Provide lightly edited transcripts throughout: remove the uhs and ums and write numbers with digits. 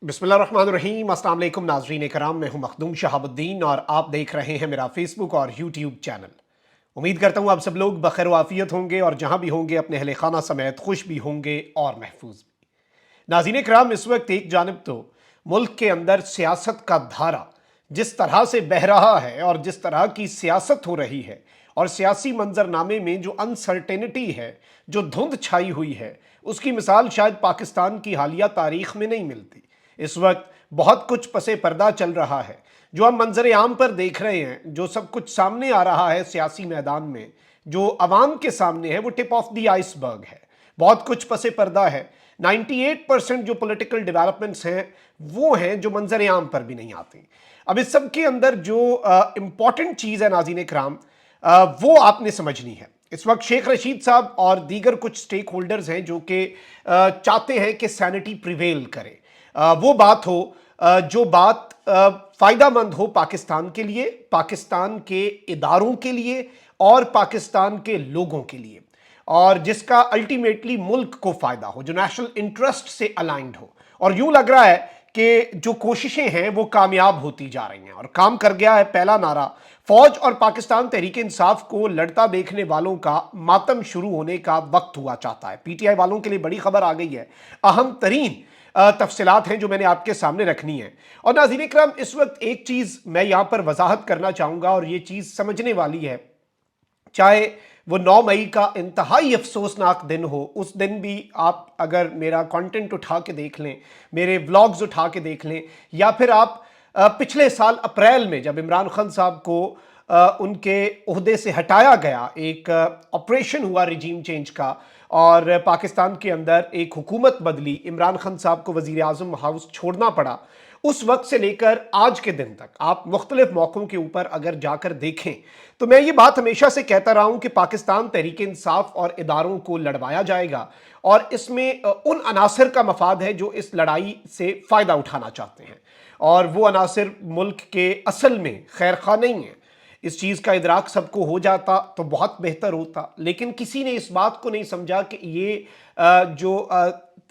बिस्मिल्लाहिर्रहमानिर्रहीम। अस्सलाम वालेकुम नाज़रीन कराम, मैं हूं मखदूम शहाबुद्दीन और आप देख रहे हैं मेरा फेसबुक और यूट्यूब चैनल। उम्मीद करता हूं आप सब लोग बखैर वाफियत होंगे और जहां भी होंगे अपने अहले खाना समेत खुश भी होंगे और महफूज भी। नाज़रीन कराम, इस वक्त एक जानिब तो मुल्क के अंदर सियासत का धारा जिस तरह से बह रहा है और जिस तरह की सियासत हो रही है और सियासी मंजरनामे में जो अनसर्टेनिटी है, जो धुंध छाई हुई है, उसकी मिसाल शायद पाकिस्तान की हालिया तारीख में नहीं मिलती। इस वक्त बहुत कुछ पसे पर्दा चल रहा है। जो हम मंजर आम पर देख रहे हैं, जो सब कुछ सामने आ रहा है सियासी मैदान में, जो अवाम के सामने है, वो टिप ऑफ द आइसबर्ग है। बहुत कुछ पसे पर्दा है। 98% जो पॉलिटिकल डेवलपमेंट्स हैं वो हैं जो मंजर आम पर भी नहीं आती। अब इस सब के अंदर जो इंपॉर्टेंट चीज़ है नाज़रीन कराम, वो आपने समझनी है। इस वक्त शेख रशीद साहब और दीगर कुछ स्टेक होल्डर्स हैं जो कि चाहते हैं कि सैनिटी प्रिवेल करे। वो बात हो जो बात फ़ायदामंद हो पाकिस्तान के लिए, पाकिस्तान के इदारों के लिए और पाकिस्तान के लोगों के लिए, और जिसका अल्टीमेटली मुल्क को फ़ायदा हो, जो नेशनल इंटरेस्ट से अलाइंड हो। और यूं लग रहा है कि जो कोशिशें हैं वो कामयाब होती जा रही हैं और काम कर गया है पहला नारा। फौज और पाकिस्तान तहरीक इंसाफ को लड़ता देखने वालों का मातम शुरू होने का वक्त हुआ चाहता है। पीटीआई वालों के लिए बड़ी खबर आ गई है। अहम तरीन तफसीलात हैं जो मैंने आपके सामने रखनी है। और नाज़रीन इकराम, इस वक्त एक चीज़ मैं यहाँ पर वजाहत करना चाहूँगा और ये चीज़ समझने वाली है। चाहे वो 9 मई का इंतहाई अफसोसनाक दिन हो, उस दिन भी आप अगर मेरा कंटेंट उठा के देख लें, मेरे व्लॉग्स उठा के देख लें, या फिर आप पिछले साल अप्रैल में जब इमरान खान साहब को उनके ओहदे से हटाया गया, एक ऑपरेशन हुआ रिजीम चेंज का और पाकिस्तान के अंदर एक हुकूमत बदली, इमरान खान साहब को वज़ीर आज़म हाउस छोड़ना पड़ा, उस वक्त से लेकर आज के दिन तक आप मुख्तलिफ मौक़ों के ऊपर अगर जाकर देखें तो मैं ये बात हमेशा से कहता रहा हूं कि पाकिस्तान तहरीक इंसाफ और इदारों को लड़वाया जाएगा और इसमें उन अनासर का मफाद है जो इस लड़ाई से फ़ायदा उठाना चाहते हैं, और वो अनासर मुल्क के असल में खैर खा नहीं है। इस चीज़ का इदराक सबको हो जाता तो बहुत बेहतर होता, लेकिन किसी ने इस बात को नहीं समझा कि ये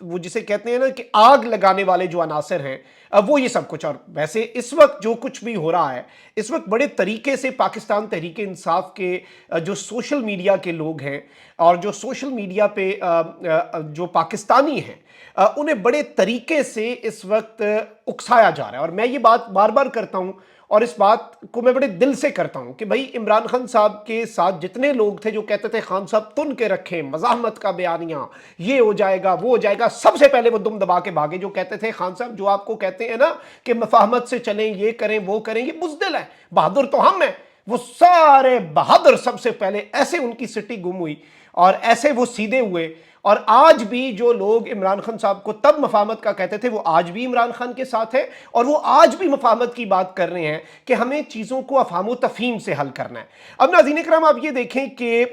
वो जिसे कहते हैं ना कि आग लगाने वाले जो अनासर हैं वो ये सब कुछ। और वैसे इस वक्त जो कुछ भी हो रहा है, इस वक्त बड़े तरीके से पाकिस्तान तहरीक इंसाफ के जो सोशल मीडिया के लोग हैं और जो सोशल मीडिया पे जो पाकिस्तानी हैं उन्हें बड़े तरीके से इस वक्त उकसाया जा रहा है। और मैं ये बात बार बार करता हूँ और इस बात को मैं बड़े दिल से करता हूं कि भाई इमरान खान साहब के साथ जितने लोग थे जो कहते थे खान साहब तुन के रखें, मज़ाहमत का बयानिया, ये हो जाएगा वो हो जाएगा, सबसे पहले वो दुम दबा के भागे जो कहते थे खान साहब जो आपको कहते हैं ना कि मफाहमत से चलें, ये करें वो करें, ये बुज़दिल है, बहादुर तो हम हैं। वो सारे बहादुर सबसे पहले ऐसे उनकी सिटी गुम हुई और ऐसे वो सीधे हुए। और आज भी जो लोग इमरान खान साहब को तब मफाहमत का कहते थे वो आज भी इमरान खान के साथ है और वो आज भी मफाहमत की बात कर रहे हैं कि हमें चीज़ों को अफहाम तफहीम से हल करना है। अब नाज़रीन इकराम, आप ये देखें कि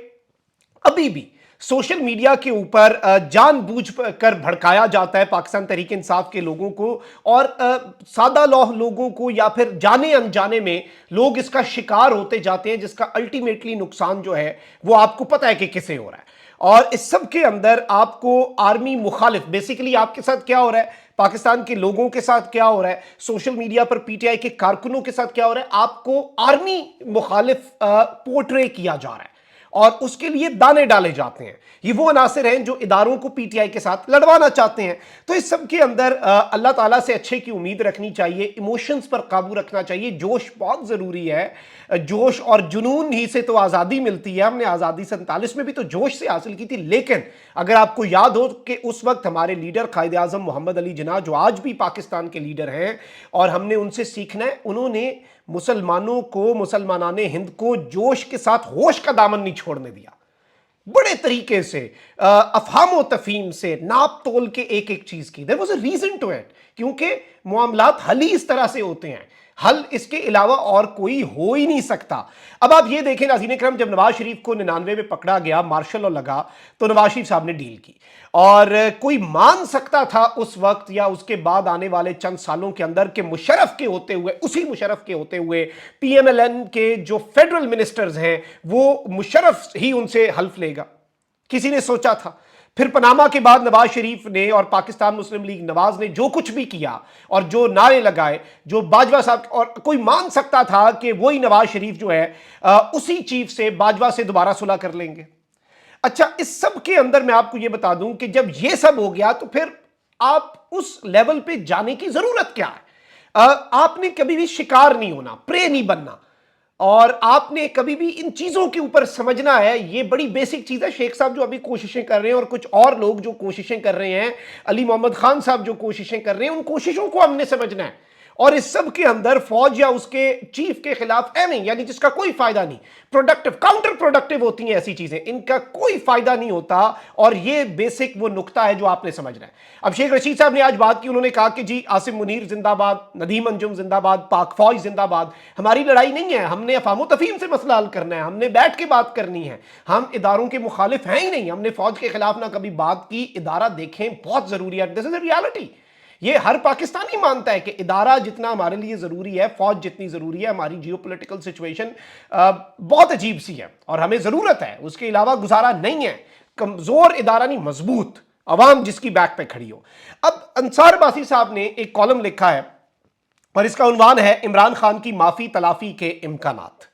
अभी भी सोशल मीडिया के ऊपर जानबूझ कर भड़काया जाता है पाकिस्तान तहरीक इंसाफ के लोगों को, और सादा लौह लोगों को या फिर जाने अनजाने में लोग इसका शिकार होते जाते हैं, जिसका अल्टीमेटली नुकसान जो है वो आपको पता है कि किसे हो रहा है। और इस सब के अंदर आपको आर्मी मुखालिफ, बेसिकली आपके साथ क्या हो रहा है, पाकिस्तान के लोगों के साथ क्या हो रहा है, सोशल मीडिया पर पीटीआई के कारकुनों के साथ क्या हो रहा है, आपको आर्मी मुखालिफ पोर्ट्रे किया जा रहा है और उसके लिए दाने डाले जाते हैं। ये वो अनासर हैं जो इदारों को पीटीआई के साथ लड़वाना चाहते हैं। तो इस सब के अंदर अल्लाह ताला से अच्छे की उम्मीद रखनी चाहिए, इमोशंस पर काबू रखना चाहिए, जोश बहुत ज़रूरी है। जोश और जुनून ही से तो आज़ादी मिलती है। हमने आज़ादी 47 में भी तो जोश से हासिल की थी। लेकिन अगर आपको याद हो कि उस वक्त हमारे लीडर कायद आज़म मोहम्मद अली जिन्ना, जो आज भी पाकिस्तान के लीडर हैं और हमने उनसे सीखना है, उन्होंने मुसलमानों को, मुसलमानाने हिंद को जोश के साथ होश का दामन नहीं छोड़ने दिया। बड़े तरीके से अफहाम तफहीम से नाप तोल के एक एक चीज की। There was a reason to it, क्योंकि मामलात हल ही इस तरह से होते हैं, हल इसके अलावा और कोई हो ही नहीं सकता। अब आप ये देखें नाज़रीन इकराम, जब नवाज शरीफ को 99 में पकड़ा गया, मार्शल लॉ लगा, तो नवाज शरीफ साहब ने डील की। और कोई मान सकता था उस वक्त या उसके बाद आने वाले चंद सालों के अंदर के मुशर्रफ के होते हुए, उसी मुशर्रफ के होते हुए पीएमएलएन के जो फेडरल मिनिस्टर्स हैं वो मुशर्रफ ही उनसे हल्फ लेगा? किसी ने सोचा था? फिर पनामा के बाद नवाज शरीफ ने और पाकिस्तान मुस्लिम लीग नवाज ने जो कुछ भी किया और जो नारे लगाए, जो बाजवा साहब, और कोई मान सकता था कि वही नवाज शरीफ जो है उसी चीफ से बाजवा से दोबारा सुलह कर लेंगे। अच्छा, इस सब के अंदर मैं आपको यह बता दूं कि जब यह सब हो गया तो फिर आप उस लेवल पे जाने की जरूरत क्या है? आपने कभी भी शिकार नहीं होना, प्रे नहीं बनना, और आपने कभी भी इन चीजों के ऊपर समझना है। ये बड़ी बेसिक चीज है। शेख साहब जो अभी कोशिशें कर रहे हैं और कुछ और लोग जो कोशिशें कर रहे हैं, अली मोहम्मद खान साहब जो कोशिशें कर रहे हैं, उन कोशिशों को हमने समझना है। और इस सब के अंदर फौज या उसके चीफ के खिलाफ एवं यानी जिसका कोई फायदा नहीं, प्रोडक्टिव काउंटर प्रोडक्टिव होती हैं ऐसी चीजें, इनका कोई फायदा नहीं होता। और ये बेसिक वो नुक्ता है जो आपने समझना है। अब शेख रशीद साहब ने आज बात की, उन्होंने कहा कि जी आसिम मुनीर जिंदाबाद, नदीम अंजुम जिंदाबाद, पाक फौज जिंदाबाद। हमारी लड़ाई नहीं है, हमने अफामो तफहीम से मसला हल करना है, हमने बैठ के बात करनी है, हम इदारों के मुखालिफ हैं ही नहीं, हमने फौज के खिलाफ ना कभी बात की। इदारा देखें बहुत जरूरी है, दिस इज अ रियलिटी। ये हर पाकिस्तानी मानता है कि इदारा जितना हमारे लिए जरूरी है, फौज जितनी जरूरी है। हमारी जियोपॉलिटिकल सिचुएशन बहुत अजीब सी है और हमें जरूरत है, उसके अलावा गुजारा नहीं है। कमजोर इदारा नहीं, मजबूत अवाम जिसकी बैक पे खड़ी हो। अब अंसार अब्बासी साहब ने एक कॉलम लिखा है और इसका उन्वान है इमरान खान की माफी तलाफी के इम्कानात।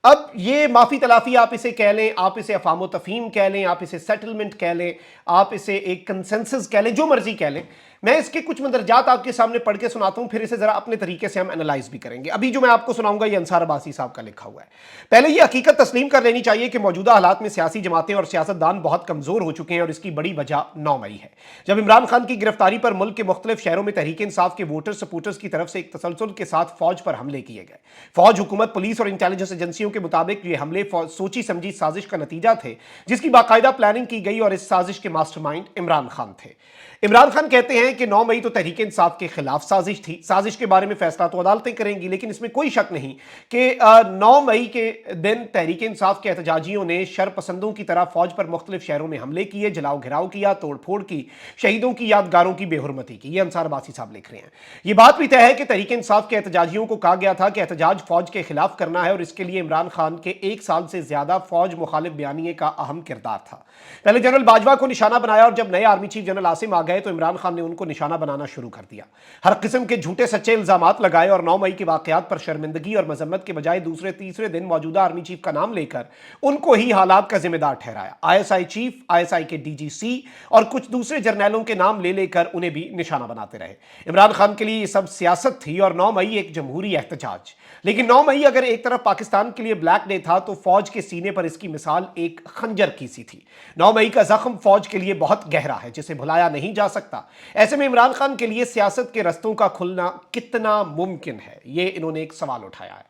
अब ये माफी तलाफी आप इसे कह लें, आप इसे अफामो तफहीम कह लें, आप इसे सेटलमेंट कह लें, आप इसे एक कंसेंसस कह लें, जो मर्जी कह लें। मैं इसके कुछ मंदरजात आपके सामने पढ़ के सुनाता हूं, फिर इसे जरा अपने तरीके से हम एनालाइज भी करेंगे। अभी जो मैं आपको सुनाऊंगा ये अंसार अब्बासी साहब का लिखा हुआ है। पहले ये हकीकत तस्लीम कर लेनी चाहिए कि मौजूदा हालात में सियासी जमातें और सियासतदान बहुत कमजोर हो चुके हैं और इसकी बड़ी वजह 9 मई है, जब इमरान खान की गिरफ्तारी पर मुल्क के मुख्तलिफ शहरों में तहरीक इंसाफ के वोटर सपोर्टर्स की तरफ से एक तसलसल के साथ फौज पर हमले किए गए। फौज, हुकूमत, पुलिस और इंटेलिजेंस एजेंसियों के मुताबिक ये हमले सोची समझी साजिश का नतीजा थे जिसकी बाकायदा प्लानिंग की गई और इस साजिश के मास्टरमाइंड इमरान खान थे। इमरान खान कहते हैं कि 9 मई तो तहरीक इंसाफ के खिलाफ साजिश थी। साजिश के बारे में फैसला तो अदालतें करेंगी, लेकिन इसमें कोई शक नहीं कि 9 मई के दिन तहरीक इंसाफ के एहतजाजियों ने शरपसंदों की तरह फौज पर मुख्तलिफ शहरों में हमले किए, जलाओ घिराव किया, तोड़ फोड़ की, शहीदों की यादगारों की बेहुरमती की। ये अंसार अब्बासी साहब लिख रहे हैं। ये बात भी तय है कि तहरीक इंसाफ के एहतजाजियों को कहा गया था कि एहतजाज फौज के खिलाफ करना है और इसके लिए इमरान खान के 1 साल से ज्यादा फौज मुखालिफ बयानिए का अहम किरदार था। पहले जनरल बाजवा को निशाना बनाया और जब नए आर्मी चीफ जनरल आसिम आ गए तो इमरान खान ने उनको निशाना बनाना शुरू कर दिया। हर किस्म के झूठे सच्चे इल्जामात लगाए और 9 मई के वाकयात पर शर्मिंदगी और मजम्मत के बजाय दूसरे तीसरे दिन मौजूदा आर्मी चीफ का नाम लेकर उनको ही हालात का जिम्मेदार ठहराया। आईएसआई चीफ, आईएसआई के डीजीसी और कुछ दूसरे जर्नैलों के नाम ले लेकर उन्हें भी निशाना बनाते रहे। इमरान खान के लिए ये सब सियासत थी और 9 मई एक जमहूरी एहतजाज। लेकिन 9 मई अगर एक तरफ पाकिस्तान के लिए ब्लैक डे था तो फौज के सीने पर इसकी मिसाल एक खंजर की सी थी। 9 मई का जख्म फौज के लिए बहुत गहरा है जिसे भुलाया नहीं जा सकता। ऐसे में इमरान खान के लिए सियासत के रस्तों का खुलना कितना मुमकिन है, ये इन्होंने एक सवाल उठाया है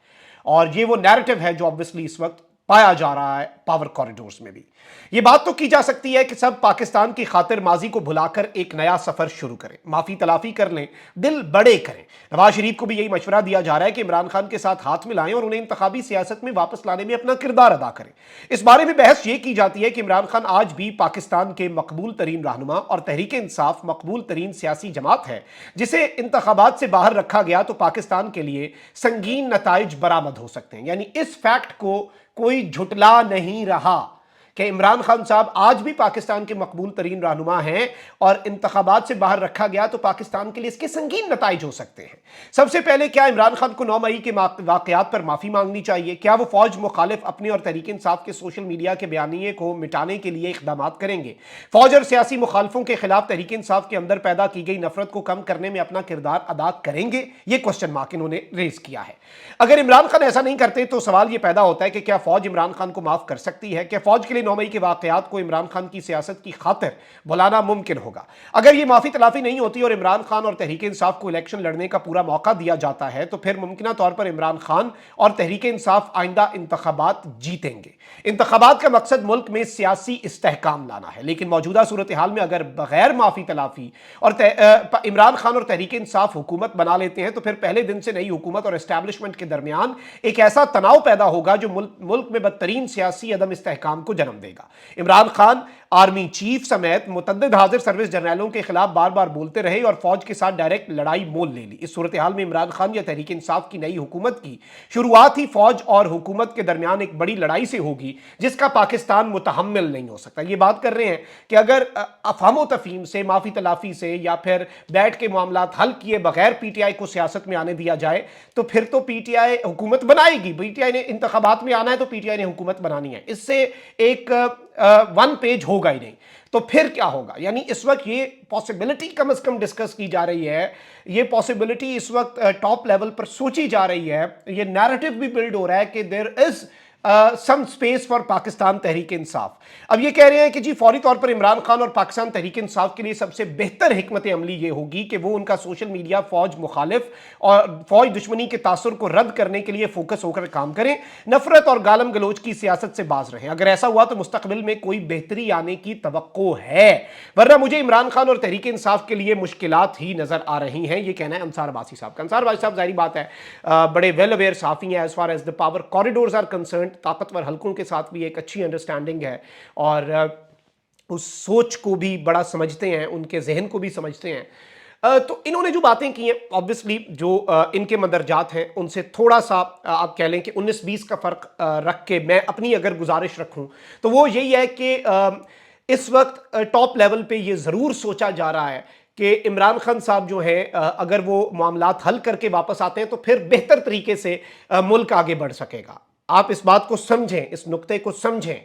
और ये वो नैरेटिव है जो ऑब्वियसली इस वक्त पाया जा रहा है पावर कॉरिडोर्स में भी। ये बात तो की जा सकती है कि सब पाकिस्तान की खातिर माजी को भुलाकर एक नया सफर शुरू करें, माफी तलाफी कर लें, दिल बड़े करें। नवाज शरीफ को भी यही मशवरा दिया जा रहा है कि इमरान खान के साथ हाथ मिलाएं और उन्हें इंतखाबी सियासत में वापस लाने में अपना किरदार अदा करें। इस बारे में बहस ये की जाती है कि इमरान खान आज भी पाकिस्तान के मकबूल तरीन रहनुमा और तहरीक इंसाफ मकबूल तरीन सियासी जमात है जिसे इंतखाबात से बाहर रखा गया तो पाकिस्तान के लिए संगीन नताइज बरामद हो सकते हैं। यानी इस फैक्ट को कोई झुटला नहीं रहा कि इमरान खान साहब आज भी पाकिस्तान के मकबूल तरीन रहनुमा हैं और इंतखाबात से बाहर रखा गया तो पाकिस्तान के लिए इसके संगीन नताइज हो सकते हैं। सबसे पहले क्या इमरान खान को 9 मई के वाकयात पर माफी मांगनी चाहिए? क्या वो फौज मुखालिफ अपने और तहरीक इंसाफ के सोशल मीडिया के बयानिए को मिटाने के लिए इकदाम करेंगे? फौज और सियासी मुखालफों के खिलाफ तहरीक इंसाफ के अंदर पैदा की गई नफरत को कम करने में अपना किरदार अदा करेंगे? ये क्वेश्चन मार्क इन्होंने रेज किया है। अगर इमरान खान ऐसा नहीं करते तो सवाल यह पैदा होता है कि क्या फौज इमरान खान को माफ कर सकती है? क्या फौज के लिए 9 मई के वाकयात को इमरान खान की सियासत की खातिर बुलाना मुमकिन होगा? अगर यह माफी तलाफी नहीं होती और इमरान खान और तहरीक इंसाफ को इलेक्शन लड़ने का पूरा मौका दिया जाता है तो फिर मुमकिन तौर पर इमरान खान और तहरीक इंसाफ आइंदा इंतखाबात जीतेंगे। इंतखाबात का मकसद मुल्क में सियासी इस्तेहकाम लाना है, लेकिन मौजूदा सूरत हाल में अगर बगैर माफी तलाफी और इमरान खान और तहरीक इंसाफ हुकूमत बना लेते हैं तो फिर पहले दिन से नई हुकूमत और एस्टैब्लिशमेंट के दरमियान एक ऐसा तनाव पैदा होगा जो मुल्क में बदतरीन सियासी अदम इस्तेहकाम को जन्म अंजाम देगा। इमरान खान आर्मी चीफ समेत मुतद्दिद हाजिर सर्विस जर्नलों के खिलाफ बार बार बोलते रहे और फौज के साथ डायरेक्ट लड़ाई मोल ले ली। इस सूरत हाल में इमरान खान या तहरीक इंसाफ की नई हुकूमत की शुरुआत ही फौज और हुकूमत के दरमियान एक बड़ी लड़ाई से होगी जिसका पाकिस्तान मुतहम्मिल नहीं हो सकता। ये बात कर रहे हैं कि अगर अफहम तफहीम से, माफी तलाफी से या फिर बैठ के मामला हल किए बगैर पीटीआई को सियासत में आने दिया जाए तो फिर तो पीटीआई हुकूमत बनाएगी। पीटीआई ने इंतखाबात में आना है तो पीटीआई ने हुकूमत बनानी है, इससे एक वन पेज होगा ही नहीं। तो फिर क्या होगा? यानी इस वक्त ये पॉसिबिलिटी कम से कम डिस्कस की जा रही है, ये पॉसिबिलिटी इस वक्त टॉप लेवल पर सोची जा रही है, ये नैरेटिव भी बिल्ड हो रहा है कि there is some space for Pakistan Tehreek Insaf. अब ये कह रहे हैं कि जी फौरी तौर पर इमरान खान और पाकिस्तान तहरीक इंसाफ के लिए सबसे बेहतर हिकमत अमली ये होगी कि वो उनका सोशल मीडिया फौज मुखालिफ और फौज दुश्मनी के तासुर को रद्द करने के लिए फोकस होकर काम करें, नफरत और गालम गलोच की सियासत से बाज रहें। अगर ऐसा हुआ तो मुस्तकबिल में कोई बेहतरी आने की तवक्को है, वरना मुझे इमरान खान और तहरीक इंसाफ के लिए मुश्किलात ही नजर आ रही हैं। ये कहना है अंसार अब्बासी साहब का। अंसार अब्बासी साहब जाहिर बात है बड़े वेल अवेयर साफी हैं as far as the power corridors are concern. ताकतवर हलकों के साथ भी एक अच्छी अंडरस्टैंडिंग है और उस सोच को भी बड़ा समझते हैं, उनके जहन को भी समझते हैं। तो इन्होंने जो बातें की हैं ऑब्वियसली जो इनके मंदरजात हैं उनसे थोड़ा सा आप कह लें कि 19-20 का फर्क रख के मैं अपनी अगर गुजारिश रखूं तो वो यही है कि इस वक्त टॉप लेवल पे ये ज़रूर सोचा जा रहा है कि इमरान खान साहब जो हैं अगर वो मामलात हल करके वापस आते हैं तो फिर बेहतर तरीके से मुल्क आगे बढ़ सकेगा। आप इस बात को समझें, इस नुक्ते को समझें,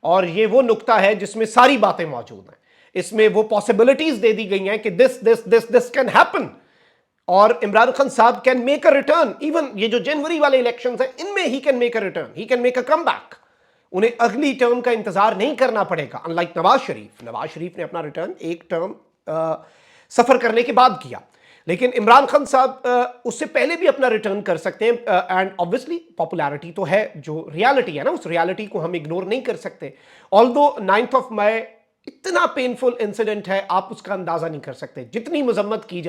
और ये वो नुक्ता है जिसमें सारी बातें मौजूद हैं। इसमें वो पॉसिबिलिटीज दे दी गई हैं कि दिस कैन हैपन और इमरान खान साहब can make a return. Even ये जो जनवरी वाले इलेक्शंस हैं इनमें he can make a return, he can make a comeback. उन्हें अगली टर्म का इंतजार नहीं करना पड़ेगा, अनलाइक नवाज शरीफ ने अपना रिटर्न एक टर्म सफर करने के बाद किया, लेकिन इमरान खान साहब उससे पहले भी अपना रिटर्न कर सकते हैं। एंड ऑब्वियसली पॉपुलैरिटी तो है, जो रियलिटी है ना उस रियलिटी को हम इग्नोर नहीं कर सकते। ऑल्दो 9 मई इतना पेनफुल इंसिडेंट है, आप उसका अंदाजा नहीं कर सकते। जितनी मजम्मत की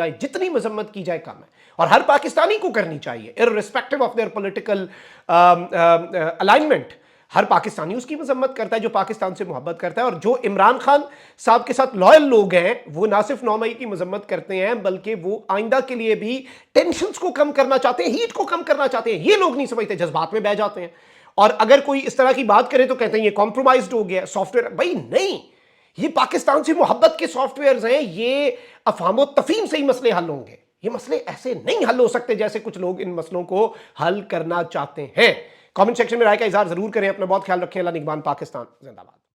जाए कम है, और हर पाकिस्तानी को करनी चाहिए irrespective of their political alignment. हर पाकिस्तानी उसकी मजम्मत करता है जो पाकिस्तान से मोहब्बत करता है, और जो इमरान खान साहब के साथ लॉयल लोग हैं वो ना सिर्फ 9 मई की मजम्मत करते हैं बल्कि वो आइंदा के लिए भी टेंशन्स को कम करना चाहते हैं, हीट को कम करना चाहते हैं। ये लोग नहीं समझते, जज्बात में बह जाते हैं, और अगर कोई इस तरह की बात करे तो कहते हैं ये कॉम्प्रोमाइज्ड हो गया सॉफ्टवेयर। भाई नहीं, ये पाकिस्तान से मोहब्बत के सॉफ्टवेयर हैं, ये अफहाम तफहीम से ही मसले हल होंगे। ये मसले ऐसे नहीं हल हो सकते जैसे कुछ लोग इन मसलों को हल करना चाहते हैं। कमेंट सेक्शन में राय का इजहार जरूर करें। अपना बहुत ख्याल रखें। अल्लाह निगहबान। पाकिस्तान जिंदाबाद।